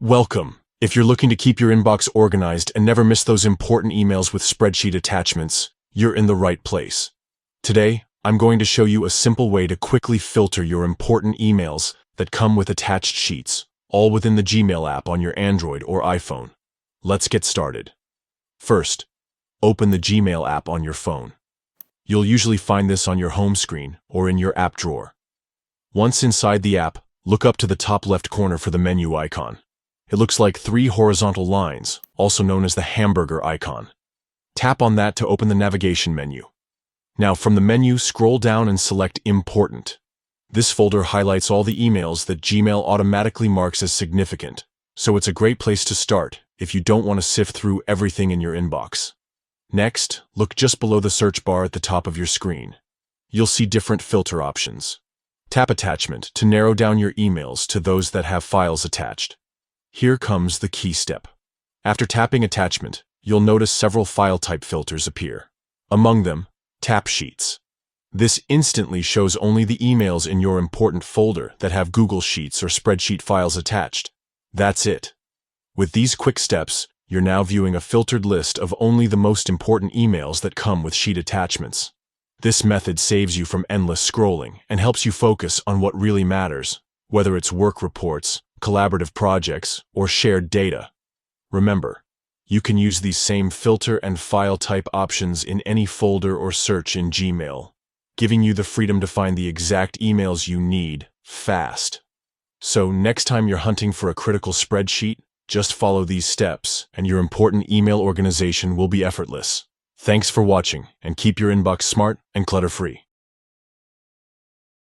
Welcome. If you're looking to keep your inbox organized and never miss those important emails with spreadsheet attachments, you're in the right place. Today, I'm going to show you a simple way to quickly filter your important emails that come with attached sheets, all within the Gmail app on your Android or iPhone. Let's get started. First, open the Gmail app on your phone. You'll usually find this on your home screen or in your app drawer. Once inside the app, look up to the top left corner for the menu icon. It looks like 3 horizontal lines, also known as the hamburger icon. Tap on that to open the navigation menu. Now from the menu, scroll down and select Important. This folder highlights all the emails that Gmail automatically marks as significant, so it's a great place to start if you don't want to sift through everything in your inbox. Next, look just below the search bar at the top of your screen. You'll see different filter options. Tap Attachment to narrow down your emails to those that have files attached. Here comes the key step. After tapping Attachment, you'll notice several file type filters appear. Among them, tap Sheets. This instantly shows only the emails in your important folder that have Google Sheets or spreadsheet files attached. That's it. With these quick steps, you're now viewing a filtered list of only the most important emails that come with sheet attachments. This method saves you from endless scrolling and helps you focus on what really matters, whether it's work reports, collaborative projects, or shared data. Remember, you can use these same filter and file type options in any folder or search in Gmail, giving you the freedom to find the exact emails you need fast. So next time you're hunting for a critical spreadsheet, just follow these steps and your important email organization will be effortless. Thanks for watching, and keep your inbox smart and clutter-free.